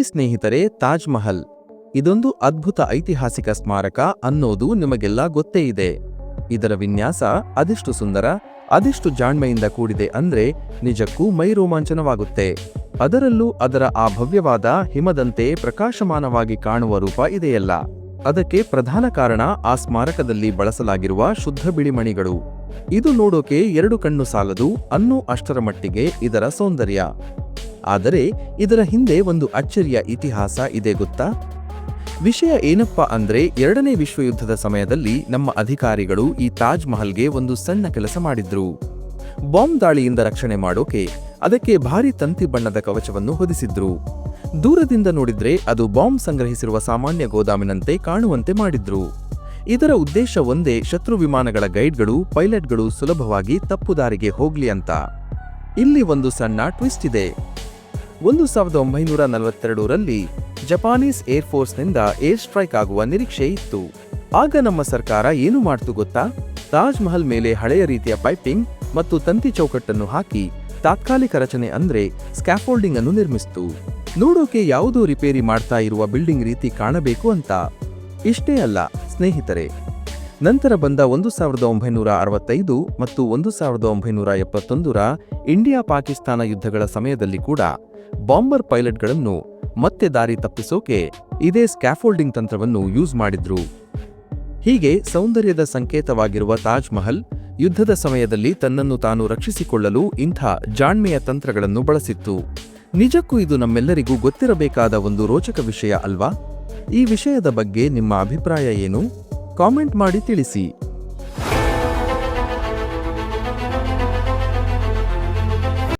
ಸ್ನೇಹಿತರೆ, ತಾಜ್ ಮಹಲ್ ಇದೊಂದು ಅದ್ಭುತ ಐತಿಹಾಸಿಕ ಸ್ಮಾರಕ ಅನ್ನೋದು ನಿಮಗೆಲ್ಲ ಗೊತ್ತೇ ಇದೆ. ಇದರ ವಿನ್ಯಾಸ ಅದೆಷ್ಟು ಸುಂದರ, ಅದೆಷ್ಟು ಜಾಣ್ಮೆಯಿಂದ ಕೂಡಿದೆ ಅಂದ್ರೆ ನಿಜಕ್ಕೂ ಮೈ ರೋಮಾಂಚನವಾಗುತ್ತೆ. ಅದರಲ್ಲೂ ಅದರ ಆ ಭವ್ಯವಾದ ಹಿಮದಂತೆ ಪ್ರಕಾಶಮಾನವಾಗಿ ಕಾಣುವ ರೂಪ ಇದೆಯಲ್ಲ, ಅದಕ್ಕೆ ಪ್ರಧಾನ ಕಾರಣ ಆ ಸ್ಮಾರಕದಲ್ಲಿ ಬಳಸಲಾಗಿರುವ ಶುದ್ಧ ಬಿಳಿಮಣಿಗಳು. ಇದು ನೋಡೋಕೆ ಎರಡು ಕಣ್ಣು ಸಾಲದು ಅನ್ನೋ ಅಷ್ಟರ ಮಟ್ಟಿಗೆ ಇದರ ಸೌಂದರ್ಯ. ಆದರೆ ಇದರ ಹಿಂದೆ ಒಂದು ಅಚ್ಚರಿಯ ಇತಿಹಾಸ ಇದೆ ಗೊತ್ತಾ? ವಿಷಯ ಏನಪ್ಪಾ ಅಂದ್ರೆ, ಎರಡನೇ ವಿಶ್ವಯುದ್ಧದ ಸಮಯದಲ್ಲಿ ನಮ್ಮ ಅಧಿಕಾರಿಗಳು ಈ ತಾಜ್ ಮಹಲ್ಗೆ ಒಂದು ಸಣ್ಣ ಕೆಲಸ ಮಾಡಿದ್ರು. ಬಾಂಬ್ ದಾಳಿಯಿಂದ ರಕ್ಷಣೆ ಮಾಡೋಕೆ ಅದಕ್ಕೆ ಭಾರಿ ತಂತಿ ಬಣ್ಣದ ಕವಚವನ್ನು ಹೊದಿಸಿದ್ರು. ದೂರದಿಂದ ನೋಡಿದ್ರೆ ಅದು ಬಾಂಬ್ ಸಂಗ್ರಹಿಸಿರುವ ಸಾಮಾನ್ಯ ಗೋದಾಮಿನಂತೆ ಕಾಣುವಂತೆ ಮಾಡಿದ್ರು. ಇದರ ಉದ್ದೇಶ ಒಂದೇ, ಶತ್ರು ವಿಮಾನಗಳ ಗೈಡ್ಗಳು, ಪೈಲಟ್ಗಳು ಸುಲಭವಾಗಿ ತಪ್ಪುದಾರಿಗೆ ಹೋಗ್ಲಿ ಅಂತ. ಇಲ್ಲಿ ಒಂದು ಸಣ್ಣ ಟ್ವಿಸ್ಟ್ ಇದೆ. 1942ರಲ್ಲಿ ಜಪಾನೀಸ್ ಏರ್ಫೋರ್ಸ್ನಿಂದ ಏರ್ ಸ್ಟ್ರೈಕ್ ಆಗುವ ನಿರೀಕ್ಷೆ ಇತ್ತು. ಆಗ ನಮ್ಮ ಸರ್ಕಾರ ಏನು ಮಾಡ್ತು ಗೊತ್ತಾ? ತಾಜ್ ಮಹಲ್ ಮೇಲೆ ಹಳೆಯ ರೀತಿಯ ಪೈಪಿಂಗ್ ಮತ್ತು ತಂತಿ ಚೌಕಟ್ಟನ್ನು ಹಾಕಿ ತಾತ್ಕಾಲಿಕ ರಚನೆ ಅಂದ್ರೆ ಸ್ಕ್ಯಾಫೋಲ್ಡಿಂಗ್ ಅನ್ನು ನಿರ್ಮಿಸಿತು. ನೋಡೋಕೆ ಯಾವುದೋ ರಿಪೇರಿ ಮಾಡ್ತಾ ಇರುವ ಬಿಲ್ಡಿಂಗ್ ರೀತಿ ಕಾಣಬೇಕು ಅಂತ. ಇಷ್ಟೇ ಅಲ್ಲ ಸ್ನೇಹಿತರೆ, ನಂತರ ಬಂದ 1965 ಮತ್ತು 1971ರ ಇಂಡಿಯಾ ಪಾಕಿಸ್ತಾನ ಯುದ್ಧಗಳ ಸಮಯದಲ್ಲಿ ಕೂಡ ಬಾಂಬರ್ ಪೈಲಟ್ಗಳನ್ನು ಮತ್ತೆ ದಾರಿ ತಪ್ಪಿಸೋಕೆ ಇದೇ ಸ್ಕ್ಯಾಫೋಲ್ಡಿಂಗ್ ತಂತ್ರವನ್ನು ಯೂಸ್ ಮಾಡಿದ್ರು. ಹೀಗೆ ಸೌಂದರ್ಯದ ಸಂಕೇತವಾಗಿರುವ ತಾಜ್ ಮಹಲ್ ಯುದ್ಧದ ಸಮಯದಲ್ಲಿ ತನ್ನನ್ನು ತಾನು ರಕ್ಷಿಸಿಕೊಳ್ಳಲು ಇಂಥ ಜಾಣ್ಮೆಯ ತಂತ್ರಗಳನ್ನು ಬಳಸಿತ್ತು. ನಿಜಕ್ಕೂ ಇದು ನಮ್ಮೆಲ್ಲರಿಗೂ ಗೊತ್ತಿರಬೇಕಾದ ಒಂದು ರೋಚಕ ವಿಷಯ ಅಲ್ವಾ? ಈ ವಿಷಯದ ಬಗ್ಗೆ ನಿಮ್ಮ ಅಭಿಪ್ರಾಯ ಏನು? ಕಾಮೆಂಟ್ ಮಾಡಿ ತಿಳಿಸಿ.